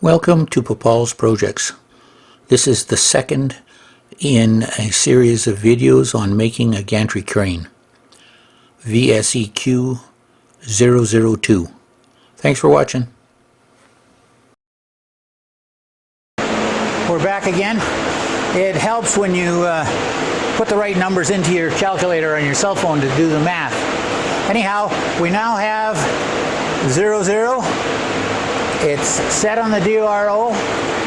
Welcome to Papaul's Projects. This is the second in a series of videos on making a gantry crane. VSEQ 002. Thanks for watching. We're back again. It helps when you put the right numbers into your calculator on your cell phone to do the math. Anyhow, we now have 00. It's set on the DRO.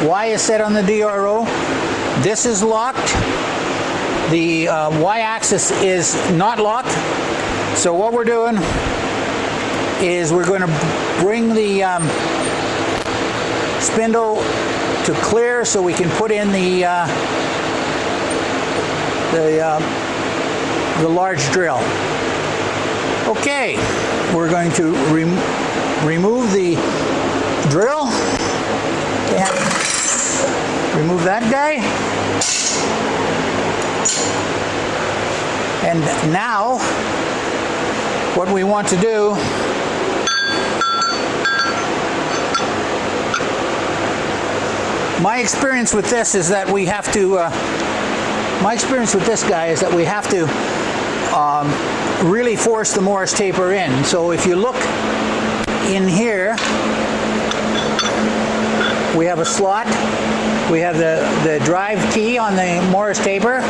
Y is set on the DRO. This is locked. The Y-axis is not locked. So what we're doing is we're going to bring the spindle to clear so we can put in the large drill. Okay, we're going to remove the drill and remove that guy. And now what we want to do my experience with this is that we have to really force the Morse taper in. So if you look in here, we have a slot. We have the drive key on the Morse taper.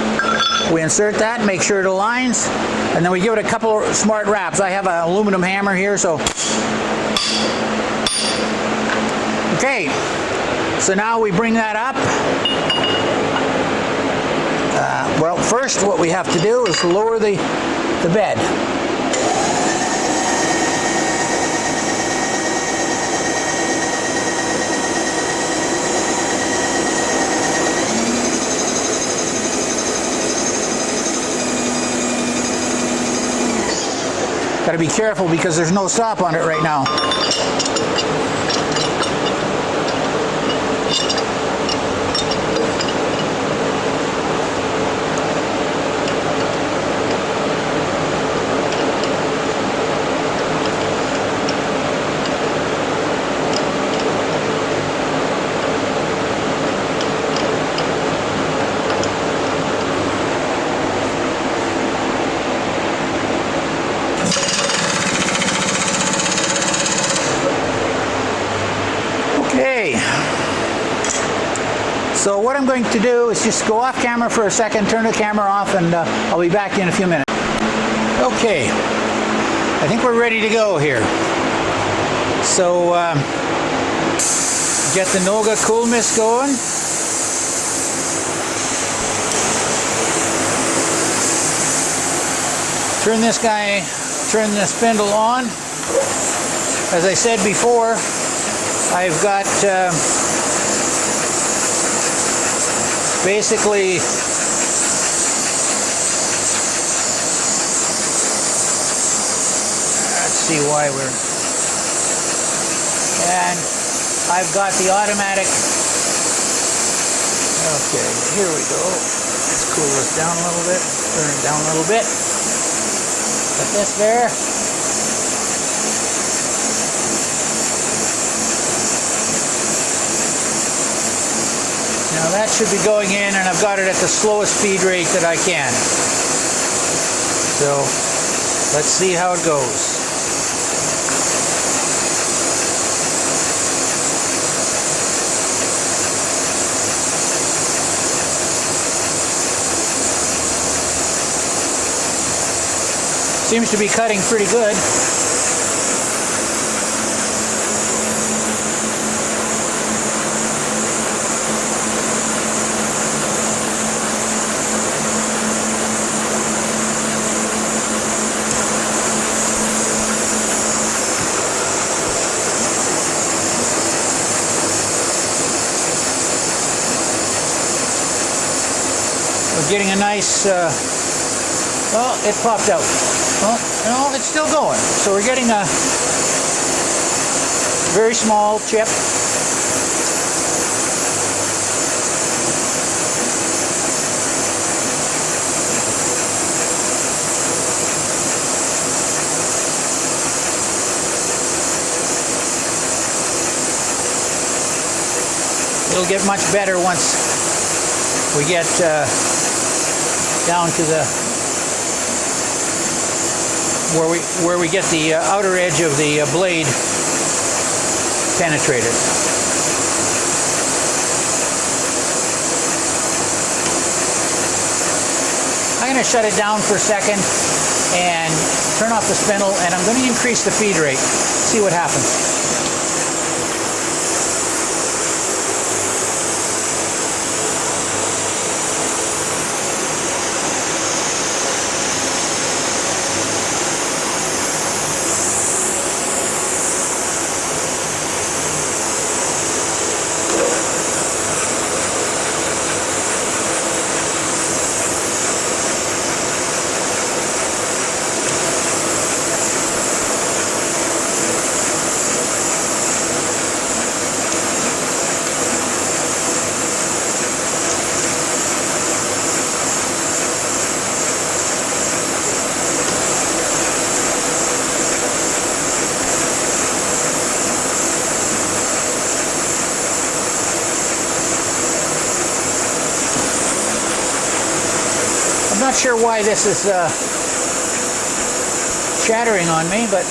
We insert that, make sure it aligns, and then we give it a couple of smart wraps. I have an aluminum hammer here, so. Okay, so now we bring that up. Well, first what we have to do is lower the bed. Got to be careful because there's no stop on it right now. So what I'm going to do is just go off camera for a second, turn the camera off, and I'll be back in a few minutes. Okay, I think we're ready to go here. So get the Noga Cool Mist going. Turn the spindle on. As I said before, I've got basically let's see why and I've got the automatic. Okay, here we go. Let's cool this down a little bit, turn it down a little bit, put this there. Now that should be going in, and I've got it at the slowest speed rate that I can. So let's see how it goes. Seems to be cutting pretty good. We're getting a nice, well, it popped out. Well, no, it's still going. So we're getting a very small chip. It'll get much better once we get down to the where we get the outer edge of the blade penetrated. I'm going to shut it down for a second and turn off the spindle, and I'm going to increase the feed rate. See what happens. I'm not sure why this is shattering on me, but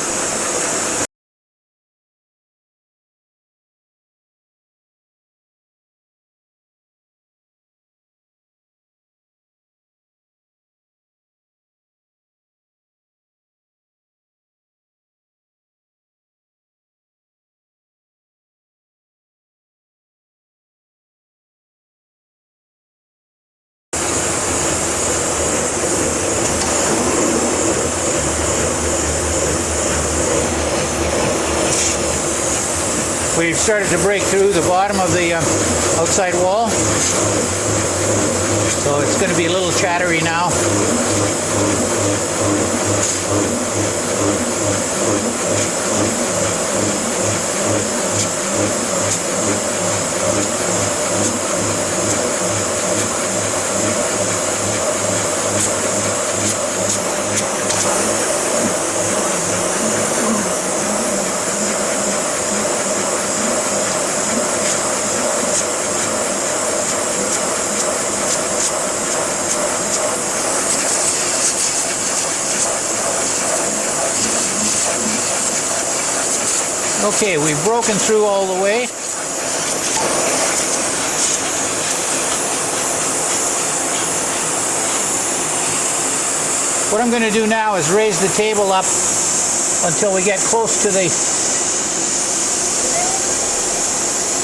we've started to break through the bottom of the outside wall. So it's going to be a little chattery now. Okay, we've broken through all the way. What I'm going to do now is raise the table up until we get close to the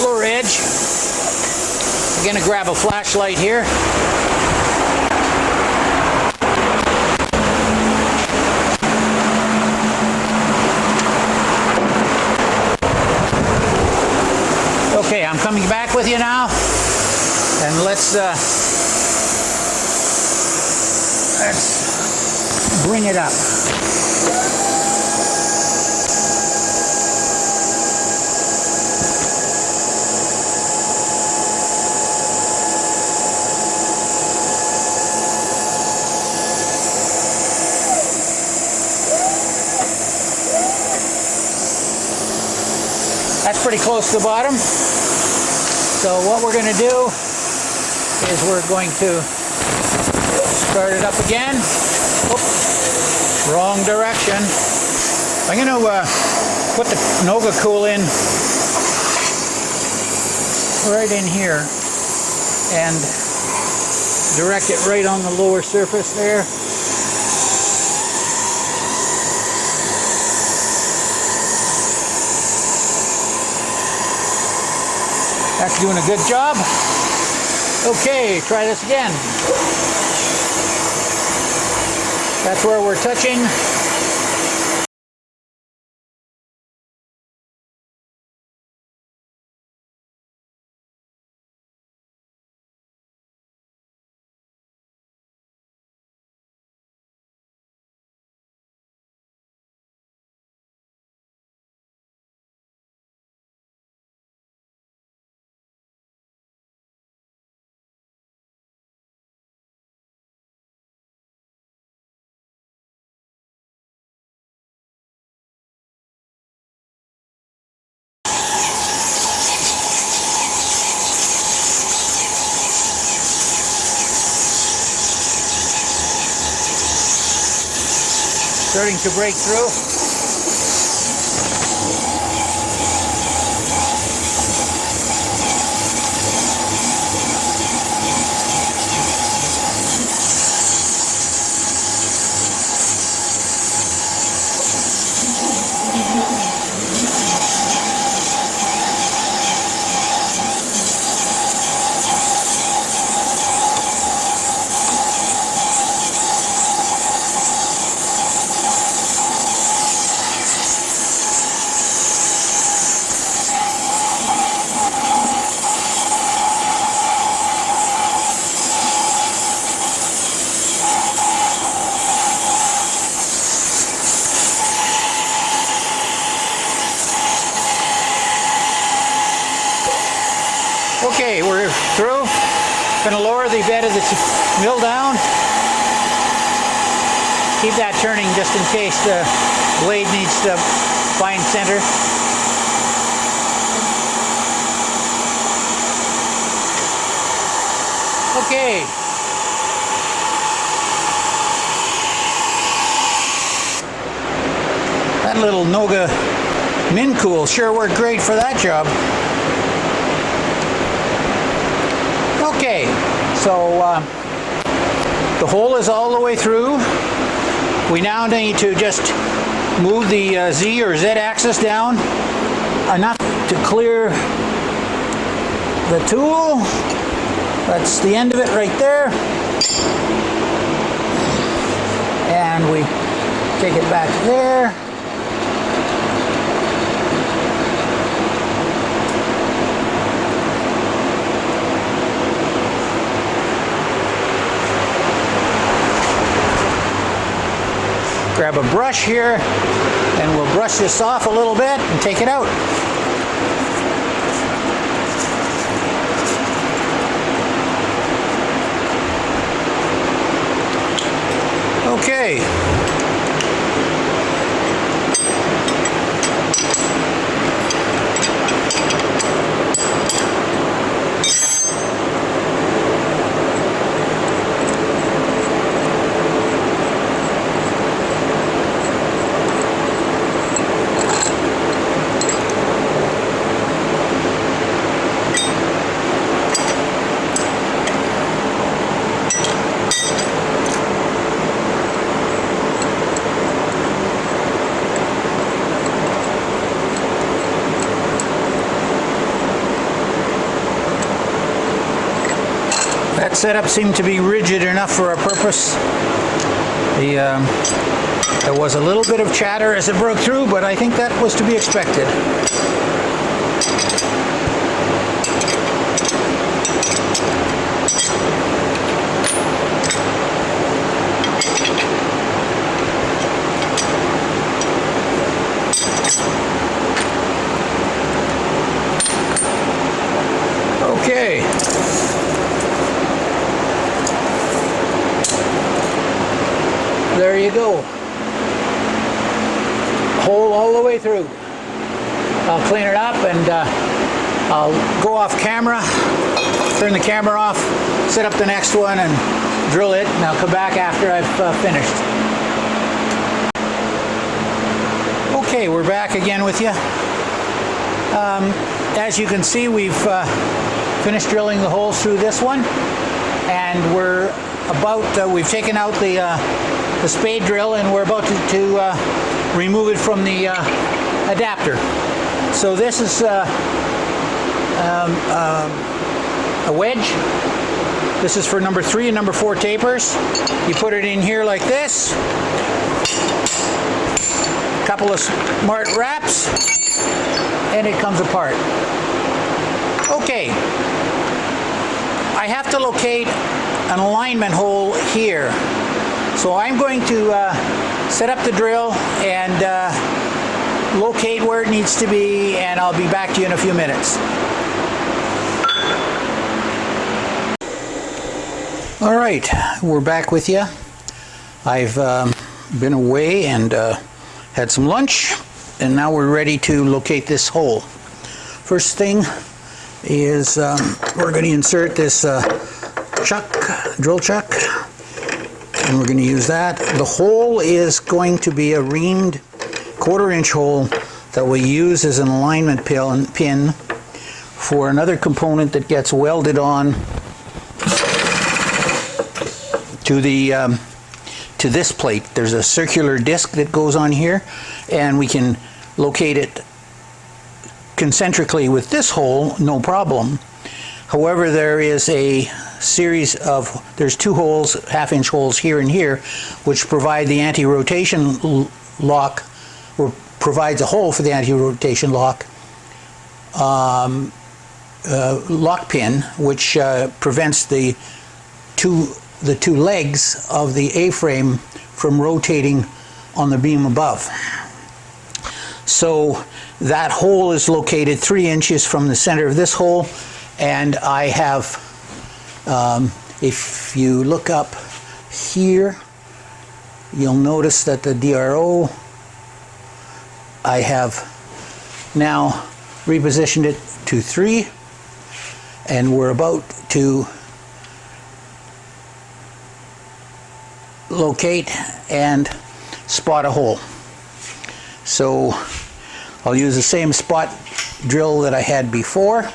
lower edge. I'm going to grab a flashlight here. Okay, I'm coming back with you now, and let's bring it up. That's pretty close to the bottom. So what we're going to do is we're going to start it up again. Oops, wrong direction. I'm going to put the Noga Cool in right in here and direct it right on the lower surface there. That's doing a good job. Okay, try this again. That's where we're touching. starting to break through. Okay, we're through. Going to lower the bed of the mill down. Keep that turning just in case the blade needs to find center. Okay. That little Noga Min Cool sure worked great for that job. Okay, so the hole is all the way through. We now need to just move the Z or Z axis down enough to clear the tool. That's the end of it right there. And we take it back there. Grab a brush here and we'll brush this off a little bit and take it out. Okay. That setup seemed to be rigid enough for our purpose. There was a little bit of chatter as it broke through, but I think that was to be expected. Okay. There you go. Hole all the way through. I'll clean it up and I'll go off camera, turn the camera off, set up the next one and drill it, and I'll come back after I've finished. Okay, we're back again with you. As you can see, we've finished drilling the holes through this one, and we're about, we've taken out the spade drill and we're about to remove it from the adapter. So this is a wedge. This is for number 3 and number 4 tapers. You put it in here like this. A couple of smart wraps and it comes apart. Okay. I have to locate an alignment hole here. So I'm going to set up the drill and locate where it needs to be, and I'll be back to you in a few minutes. All right, we're back with you. I've been away and had some lunch, and now we're ready to locate this hole. First thing is we're going to insert this drill chuck and we're going to use that. The hole is going to be a reamed 1/4 inch hole that we use as an alignment pin for another component that gets welded on to the to this plate. There's a circular disc that goes on here, and we can locate it concentrically with this hole, no problem. However, there is a series of, there's 2 holes, 1/2 inch holes here and here, which provide the anti-rotation lock, or provides a hole for the anti-rotation lock lock pin, which prevents the two legs of the A-frame from rotating on the beam above. So that hole is located 3 inches from the center of this hole, and I have, if you look up here, you'll notice that the DRO, I have now repositioned it to 3, and we're about to locate and spot a hole. So I'll use the same spot drill that I had before.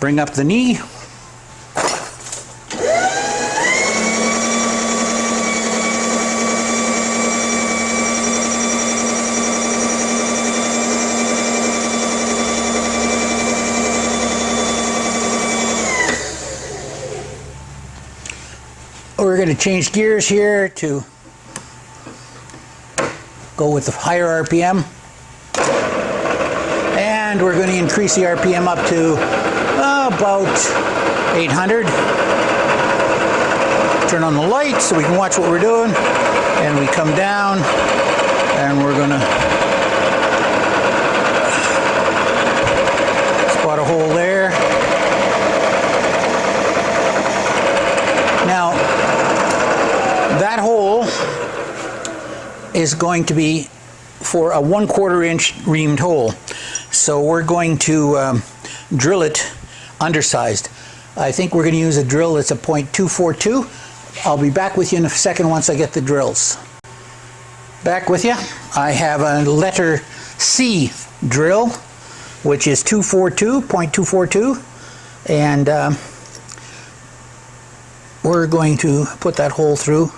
Bring up the knee. We're going to change gears here to go with the higher RPM, and we're going to increase the RPM up to about 800. Turn on the light so we can watch what we're doing, and we come down and we're going to spot a hole there. Now that hole is going to be for a 1/4 inch reamed hole, so we're going to drill it undersized. I think we're going to use a drill that's a .242. I'll be back with you in a second once I get the drills. Back with you. I have a letter C drill, which is .242, and we're going to put that hole through.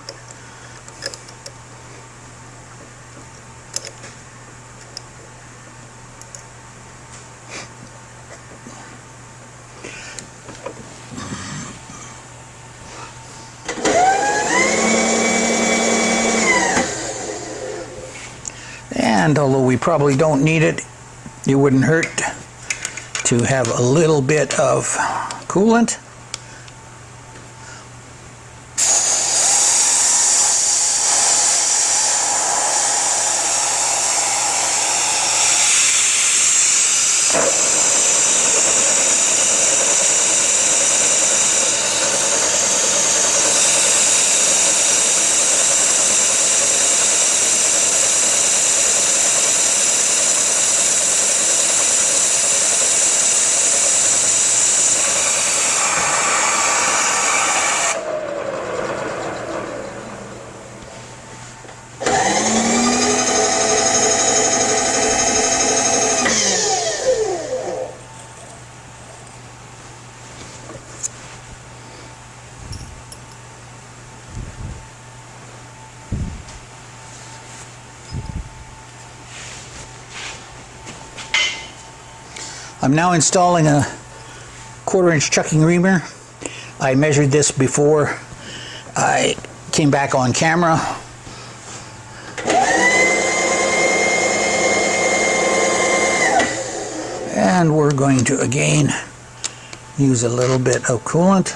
And although we probably don't need it, it wouldn't hurt to have a little bit of coolant. I'm now installing a 1/4 inch chucking reamer. I measured this before I came back on camera. And we're going to again use a little bit of coolant.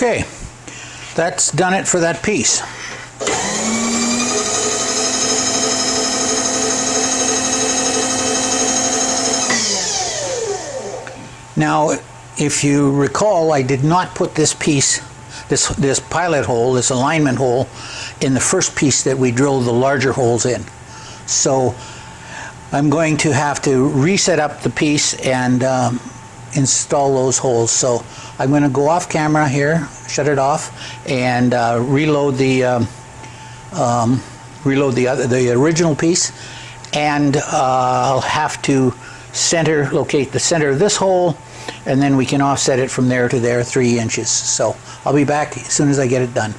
Okay, that's done it for that piece. Now, if you recall, I did not put this piece, this pilot hole, this alignment hole, in the first piece that we drilled the larger holes in. So I'm going to have to reset up the piece and install those holes. So I'm going to go off camera here, shut it off, and reload the original piece, and I'll have to locate the center of this hole, and then we can offset it from there to there 3 inches. So I'll be back as soon as I get it done.